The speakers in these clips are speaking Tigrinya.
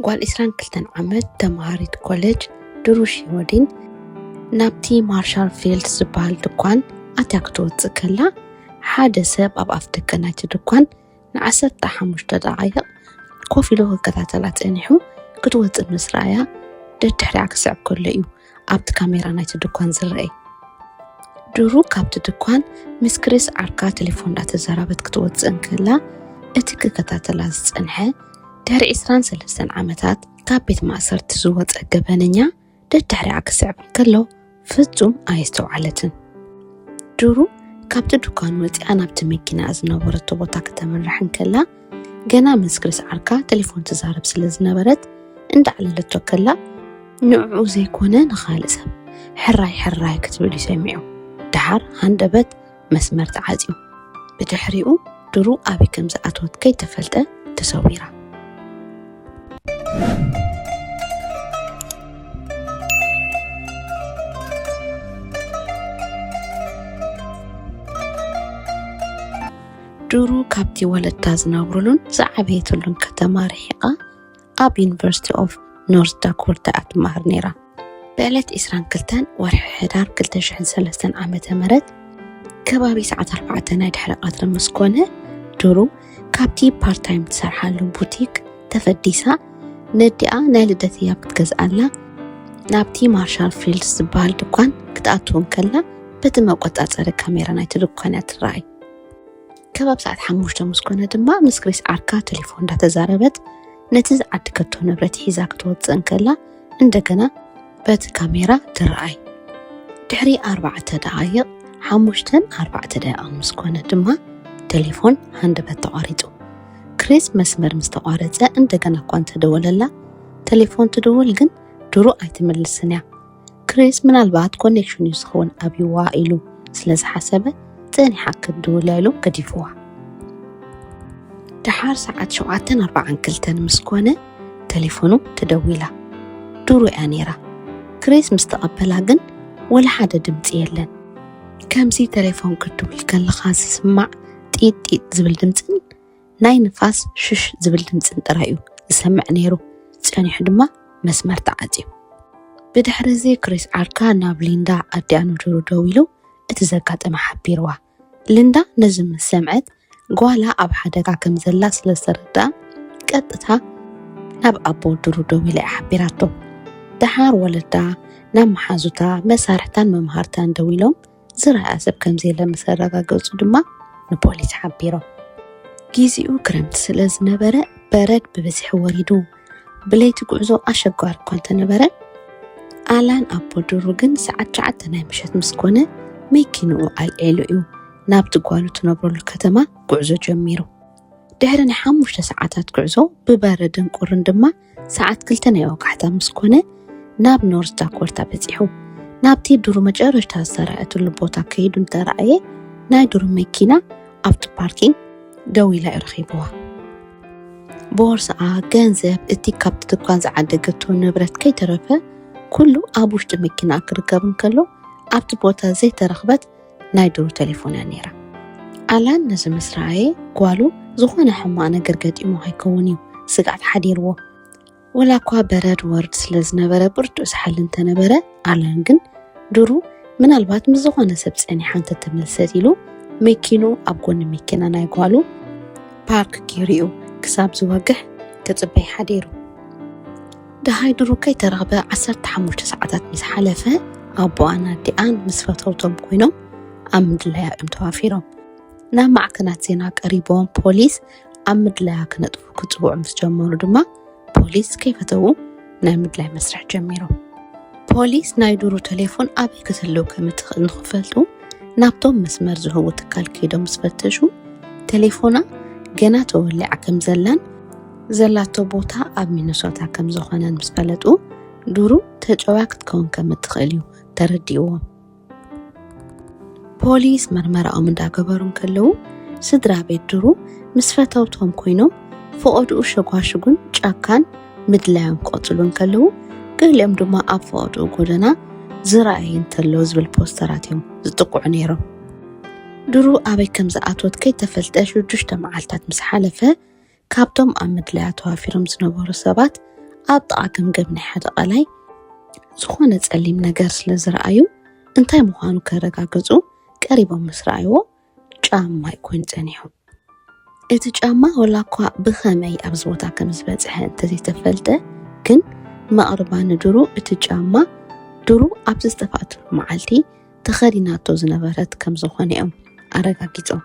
قال إسران كلتن عمد تمهاريت كوليج دروشي ودين نابتي مارشال فيلد زبال دكوان أتاكتو تسكلا حادة سب أب أفتك نايت دكوان نعسر تحمش دقايق كوفي له كتاتلات انحو كتوت المسرايا دتحرق سعب كل يو أبت كاميرا نايت دكوان زرعي درو كابت دكوان مسكريس عركا تليفون دات زرابت كتوت انكلا اتك كتاتلات انحي دهر إسران سلسن عمتات كابت مأسر تزوت أقبانيا دتحرق سعب كله فزوم آيستو علتن درو كابت دكان وتي أنا بتمكنا أزنا ورطو بطاك تمرحن كلا جنا مسكرس عركا تليفون تزارب سلزنا برد اند على لتوكلا نوعو زي كونا نخالصها حراي كتبلي سامعو دحر هندبت مسمر تعازيو بتحريقو درو أبي كمزة أتوت كي تفلت تسويرا درو كابتي ولد تازنا برلون زعبيتلون كتمار حقا أب يونيفرسيتي أوف نورث داكوتا أتمهر نيرا بقلت إسران كلتان ورح حدار كلتا شحن سلسان عامة مرد كبابي ساعة 4 نايد حلقات رمسكونه درو كابتي بارت تايم تسرحالو بوتيك تفديسا ندئا نالدتيا بتكزقالا نابتي مارشال فيلد زبال دكوان كتأتون كلا بتموقت أصار كاميرا نايت دكوانات الرأي كباب ساعة حموش مسكونة دما مسكريس عركا تليفون داتا زاربت نتز عدكتو نبرت حيزاك توتزن كلا اندقنا بات كاميرا ترأي دحري 4 دقايق حموشتن 4 دقايق مسكونة دما تليفون هندبت تقاريتو كريس مسمر مستقارتة اندقنا كوان تدول تليفون تدول جن درو ايتمل السنة كريس من البعض كونيكشن يسخون أبي وائلو سلز حسبه تاني حق الدولالو كديفوها دحار ساعات 4 كلتن مسكونة تليفونو تدويلا دورو أنيرا كريس مستقبلها جن ولا حدا دمت يلن كامسي تليفون كدول كان لخاص سمع تيت زبل دمتن ناي نفاس شش زبل دمتن ترايو سمع نيرو تاني حدما مسمر تعاتيو بدحر زي كريس عركا ناب ليندا أديانو دورو دويلو اتزاقات أما حبيروا ليندا نجم السمعت قوالا أب حداقا كم زلا سلسردا كتتها ناب أبو دورو دويلة حبيراتو دحار ولدا نام محازوتا مسارحتان ممهارتان دويلوم زرع أسب كم زيلا مسارقا قوصو دما نبوليس حبيرو جيزيو كرمت سلز نبرا برد ببسح وريدو بليتو قعزو أشقوار كونت نبرا آلان أبو دروغن ساعات شعاتنا مشات مسكونة ميكينو الإلوئو نابت قوالو تنبرو الكتما قعزو جميرو دهرن حاموش ساعاتات قعزو بباردن قرن دما ساعات كلتنا يوقعتا مسكونة ناب نورث داكورتا بزيحو نابتي دورو مجارش تازارعتو اللبوتا كيدون ترأيه ناي دورو ميكينا أبتو باركين دويلا إرخيبوها بورصة جانزب اتي كابت دكان زعدقتو نبرت كي ترفه كله أبوش تمكنا كركبن كله أبت بوتا زي ترخبت نايدرو تليفونا نيرا ألان نزم مسرعي قالوا زخونا حمانا قرقات إمو هيكونيو سقعت حديرو ولا كوا برد ورد سلزنا برا برد اسحل انت نبرا ألان جن درو من البات مزخونا سبساني حانتا تملساتيلو ميكينو أبقون ميكينا ناي قالوا بارك كيريو كساب زواقح كتبي حديرو ده هاي درو كي ترغبة 10 ساعات مس حلفة أبو أنا ديان مسفتوتهم كوينو أمد لها امتوافيرهم نام معكنات زيناك قريبون بوليس أمد لها كنت كتبوع مسجمور دما بوليس كيف تو نامد لها مسرح جميرو بوليس نايدورو تليفون أبي كتلو كمتخل نخفلتو نابتوم مسمر زهو تكال كيدو مسفتشو تليفونا جناتو اللي عكم زلاتو بوتا أب مينسوتا كم زخانا مسفلتو دورو تجواكت كون كمتخليو ترديوهم بوليس مرمرة من دا قبرون كلو سدرا بيت درو مسفتوتهم كوينوم فقودو شقواشقون جاكان مدلاهم قوتلون كلو قيلهم دوما أب فقودو قودنا زرائين تلوز بالبوستراتيهم زتقو عنيرو درو أبي كم زقاتوت كي تفلتاشو جشتا معالتات مسحالفة كابتوم أمد لها توافيرهم زنبور السبات أبطأ ገምገም ናይ ሓደ ቃላይ ዝኾነ ጸሊም ነገር ስለ ዝረኣዩ እንታይ ምዃኑ ከረጋግጹ ቀሪቦም ምስ ረኣይዎ ጫማ ይኮን ጸኒሑ። እቲ ጫማ ወላ እኳ ብኸመይ ኣብዚ ቦታ ከም ዝበፅሐ እንተዘይተፈልጠ ግን መቕረባ ንድሩ እቲ ጫማ ድሩ ኣብዚ ዝተፋትሉ መዓልቲ ተኸዲናቶ ዝነበረት ከም ዝኾነ እዮም ኣረጋጊጾም።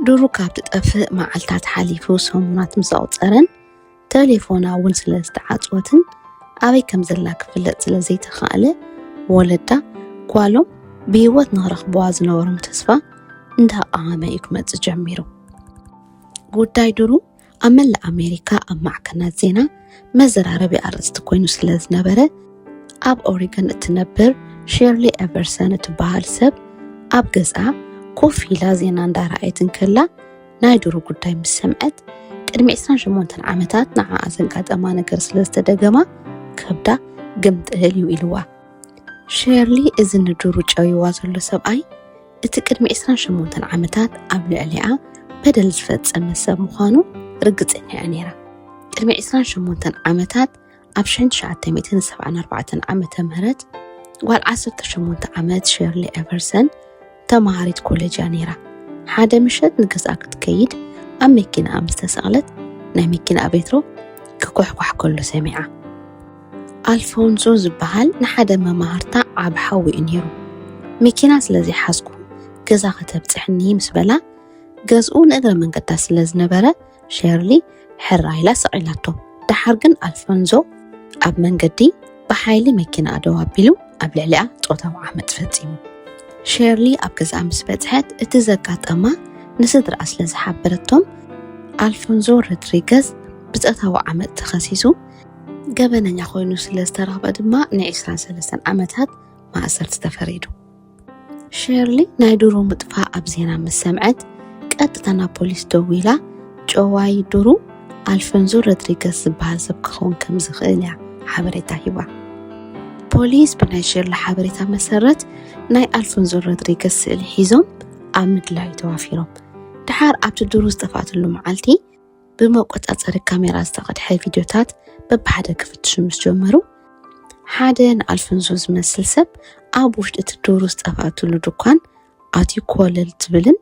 ድሩ ካብቲ ጠፍእ መዓልታት ሓሊፉ ሰሙናት ምስ ኣቁፀረን ቴሌፎና እውን ስለ ዝተዓፅወትን ኣበይ ከም ዘላ ክፍለጥ ስለ ዘይተኻእለ ወለዳ ጓሎም ብሂወት ንኽረኽብዋ ዝነበሮም ተስፋ እንዳቐመ እዩ ክመፅእ ጀሚሩ። ጉዳይ ድሩ ኣብ መላእ ኣሜሪካ ኣብ ማዕከናት ዜና መዘራረቢ ኣርእስቲ ኮይኑ ስለ ዝነበረ ኣብ ኦሪገን እትነብር ሼርሊ ኤቨርሰን እትበሃል ሰብ ኣብ ገዛ ኮፍ ኢላ ዜና እንዳረኣየትን ከላ ናይ ድሩ ጉዳይ ምስ ሰምዐት ቅድሚ 28 ዓመታት ንዓኣ ዘጋጠማ ነገር ስለ ዝተደገማ ከብዳ ግምጥህል እዩ ኢልዋ። ሼርሊ እዚ ንድሩ ጨዊዋ ዘሎ ሰብኣይ እቲ ቅድሚ 28 ዓመታት ኣብ ልዕሊኣ በደል ዝፈጸመ ሰብ ምዃኑ ርግፀኛ እያ ነይራ። ቅድሚ 28 ዓመታት ኣብ 1974 ዓመተ ምህረት ጓል 18 ዓመት ሼርሊ ኤቨርሰን ተማሃሪት ኮሌጅ ነይራ። ሓደ ምሸት ንገዛ ክትከይድ ኣብ መኪና ምስ ተሰቕለት ናይ መኪና ቤትሮ ክኩሕኩሕ ከሎ ሰሚዓ። ኣልፎንዞ ዝበሃል ንሓደ መማህርታ ዓብ ሓዊ እዩ ነይሩ። መኪና ስለዚ ሓዝኩ ገዛ ከተብፅሕኒ ምስ በላ ገዝኡ ንእግረ መንገዳ ስለ ዝነበረ ሼርሊ ሕራይላ ሰቂላቶ። ድሓር ግን ኣልፎንዞ ኣብ መንገዲ ብሓይሊ መኪና ደው ኣቢሉ ኣብ ልዕሊኣ ጾታዊ ዓመፅ ፈጺሙ። ሼርሊ ኣብ ገዛ ምስ በፅሐት እቲ ዘጋጠማ ንስድራ ስለ ዝሓበረቶም ኣልፎንዞ ሮድሪገዝ ብጾታዊ ዓመፅ ተኸሲሱ ገበነኛ ኮይኑ ስለ ዝተረኸበ ድማ ን23 ዓመታት ማእሰር ዝተፈሪዱ። ሼርሊ ናይ ድሩ ምጥፋእ ኣብ ዜና ምስ ሰምዐት ቀጥታ ናብ ፖሊስ ደው ኢላ ጨዋይ ድሩ ኣልፎንዞ ሮድሪገዝ ዝበሃል ሰብ ክኸውን ከም ዝኽእል እያ ሓበሬታ ሂባ። ፖሊስ ብናይ ሼርሊ ሓበሬታ መሰረት ናይ ኣልፎንዞ ሮድሪገዝ ስእሊ ሒዞም ኣብ ምድላይ ተዋፊሮም። ድሓር ኣብቲ ድሩ ዝተፋትሉ መዓልቲ ብመቆፃፀሪ ካሜራ ዝተቐድሐ ቪድዮታት በብሓደ ክፍትሹ ምስ ጀመሩ ሓደ ንኣልፎንዞ ዝመስል ሰብ ኣብ ውሽጢ እቲ ድሩ ዝተፋትሉ ድኳን ኣትዩ ኮለል ዝብልን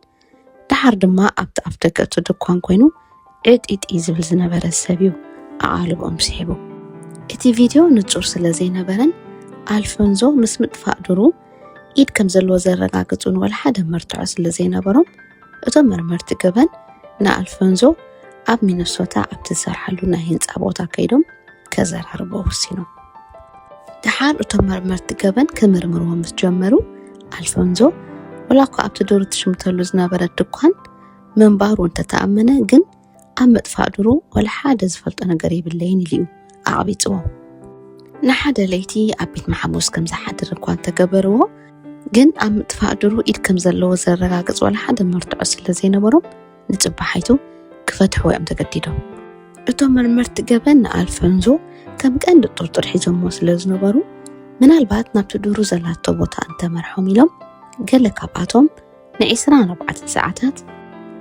ድሓር ድማ ኣብቲ ኣፍ ደገ እቲ ድኳን ኮይኑ ዕጢጢ ዝብል ዝነበረ ሰብ እዩ ኣቓልቦም ስሒቡ። እቲ ቪድዮ ንጹር ስለ ዘይነበረን ኣልፎንዞ ምስ ምጥፋእ ድሩ ኢድ ከም ዘለዎ ዘረጋግጹን ወላ ሓደ መርትዖ ስለ ዘይነበሮም እቶም መርመርቲ ገበን ንኣልፎንዞ ኣብ ሚነሶታ ኣብቲ ዝሰርሓሉ ናይ ህንፃ ቦታ ከይዶም ከዘራርቦ ወሲኖም። ድሓር እቶም መርመርቲ ገበን ክምርምርዎ ምስ ጀመሩ ኣልፎንዞ ወላ እኳ ኣብቲ ድሩ ትሽምተሉ ዝነበረ ድኳን ምንባሩ እንተተኣመነ ግን ኣብ ምጥፋእ ድሩ ወላ ሓደ ዝፈልጦ ነገር የብለይን ኢሉ ኣቕቢፅዎ። ንሓደ ለይቲ ኣብ ቤት ማሕሙስ ከም ዝሓድር እኳ እንተገበርዎ ግን ኣብ ምጥፋእ ድሩ ኢድ ከም ዘለዎ ዘረጋግጽ ወላ ሓደ መርትዖ ስለ ዘይነበሮም ንጽባሓይቱ ክፈትሕዎ እዮም ተገዲዶም። እቶም መርመርቲ ገበን ንኣልፎንዞ ከም ቀንዲ ጥርጥር ሒዞምዎ ስለ ዝነበሩ ምናልባት ናብቲ ድሩ ዘላቶ ቦታ እንተመርሖም ኢሎም ገለ ካብኣቶም ን24 ሰዓታት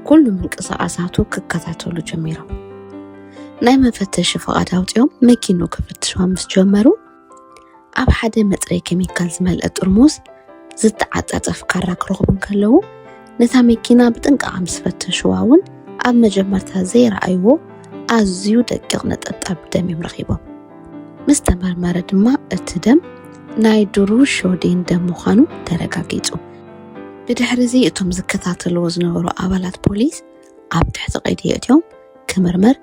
ኩሉ ምንቅስቓሳቱ ክከታተሉ ጀሚሮም። ናይ መፈተሺ ፍቓድ ኣውፂኦም መኪኑ ክፍትሽዋ ምስ ጀመሩ ኣብ ሓደ መፅረይ ኬሚካል ዝመልአ ጥርሙዝ ዝተዓፃፀፍ ካራ ክረኽቡ ከለዉ ነታ መኪና ብጥንቃቐ ምስ ፈተሽዋ እውን ኣብ መጀመርታ ዘይረኣይዎ ኣዝዩ ደቂቕ ነጠብጣብ ደም እዮም ረኺቦም። ምስ ተመርመረ ድማ እቲ ደም ናይ ድሩ ሾዴን ደም ምዃኑ ተረጋጊጹ። ብድሕሪዚ እቶም ዝከታተልዎ ዝነበሩ ኣባላት ፖሊስ ኣብ ትሕቲ ቀይዲ እትዮም ክምርመር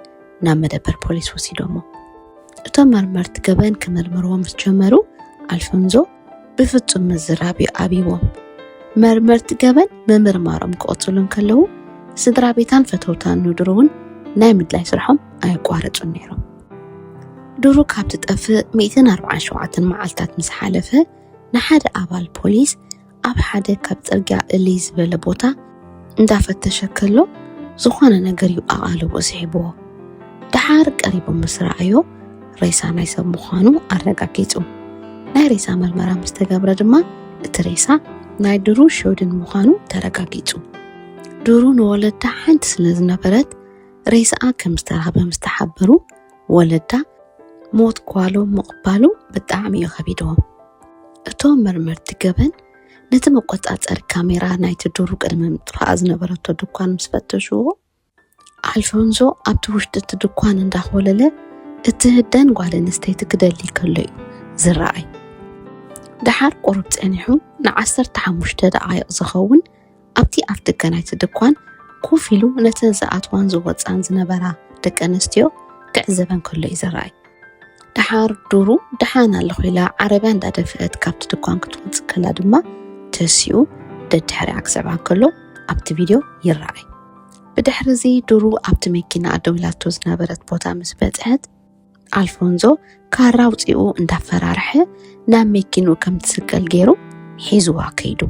ናብ መደበር ፖሊስ ወሲዶሞ። እቶም መርመርቲ ገበን ክምርምርዎ ምስ ጀመሩ ኣልፎንዞ ብፍጹም ምዝራብ ኣብይዎም። መርመርቲ ገበን ምምርማሮም ክቕጽሉ ከለዉ ስድራ ቤታን ፈተውታን ድሩ እውን ናይ ምድላይ ስርሖም ኣየቋረጹን ነይሮም። ድሩ ካብቲ ጠፍእ 147 መዓልታት ምስ ሓለፈ ንሓደ ኣባል ፖሊስ ኣብ ሓደ ካብ ጽርግያ እልይ ዝበለ ቦታ እንዳፈተሸ ከሎ ዝኾነ ነገር እዩ ኣቓልቦ ስሒብዎ። ድሓር ቀሪቦም ምስ ረኣዮ ሬሳ ናይ ሰብ ምዃኑ ኣረጋጊጹ። ናይ ሬሳ ምርመራ ምስ ተገብረ ድማ እቲ ሬሳ ናይ ድሩ ሾድን ምዃኑ ተረጋጊጹ። ድሩ ንወለዳ ሓንቲ ስለ ዝነበረት ሬሳኣ ከም ዝተረኸበ ምስ ተሓበሩ ወለዳ موت ጓሎም مقبالو ብጣዕሚ እዩ ከቢድዎም እቶም መርመርቲ ገበን ነቲ መቆጻጸሪ ካሜራ ናይቲ ዱሩ ቅድመ ምጥፋእ ዝነበረቶ ድኳን ምስ ፈተሽዎ አልፎንዞ ኣብቲ ውሽጢ እቲ ድኳን እንዳኾለለ እቲ ህደን ጓል ኣንስተይቲ ክደሊ ከሎ እዩ ዝረኣይ ድሓር ቁሩብ ጸኒሑ ን15 ደቂቕ ዝኸውን ኣብቲ ኣፍ ደገ ናይቲ ድኳን ኮፍ ኢሉ ነቲ ዝኣትዋን ዝወፃን ዝነበራ ደቂ ኣንስትዮ ክዕዘበን ከሎ እዩ ዝረኣይ ድሓር ዱሩ ድሓን ኣለኹ ኢላ ዓረብያ እንዳደፍአት ካብቲ ድኳን ክትወፅእ ከላ ድማ ተሲኡ ደድሕሪኣ ክስዕባ ከሎ ኣብቲ ቪድዮ ይረኣይ ብድሕሪ ዱሩ ኣብቲ መኪና ደው ኢላቶ ዝነበረት ቦታ ምስ በጽሐት አልፎንዞ ካራ ውፅኡ እንዳፈራርሐ ናብ መኪኑ ከም ትስቀል ገይሩ ሒዝዋ ከይዱ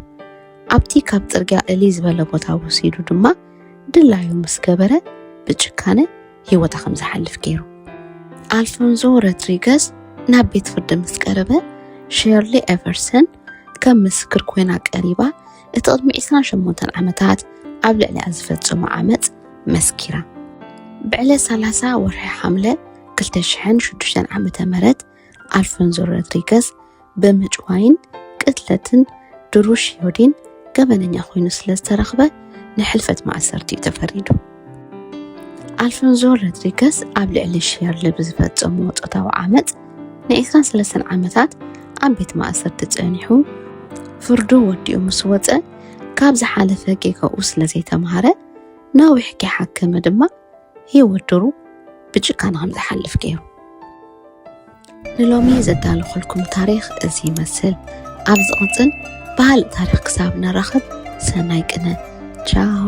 ኣብቲ ካብ ጽርግያ እሊ ዝበለ ቦታ ወሲዱ ድማ ድላዩ ምስ ገበረ ብጭካነ ህይወታ ከም ዝሓልፍ ገይሩ አልፎንዞ ሮድሪገስ ናብ ቤት ፍርዲ ምስ ቀረበ ሼርሊ ኤቨርሰን ከም ምስክር ኮይና ቀሪባ እቲ ቅድሚ 28 ዓመታት ኣብ ልዕሊኣ ዝፈጸሙ ዓመፅ መስኪራ ብዕለ 30 ወርሒ ሓምለ 2006 ዓመተ ምህረት አልፎንዞ ሮድሪገስ በምጭዋይን ቅትለትን ድሩሽ ዮዲን ገበነኛ ኮይኑ ስለዝተረኽበ ንሕልፈት ማእሰርቲ ተፈሪዱ አልፎንዞ ሮድሪገስ ኣብ ልዕሊ ሼርሊ ብዝፈጸሙ ጾታዊ ዓመፅ ን23 ዓመታት ኣብ ቤት ማእሰርቲ ጸኒሑ ፍርዱ ወዲኡ ምስ ወፀ ካብ ዝሓለፈ ጌጋኡ ስለዘይተምሃረ ናዊሕ ክሓከመ ድማ ህይወት ዱሩ ብጭካነ ከም ዝሓልፍ ገይሩ ንሎሚ ዘዳለኹልኩም ታሪኽ እዚ ይመስል ኣብ ዝቕፅል ባህል ታሪኽ ክሳብ ነራኽብ ሰናይ ቅነ ቻው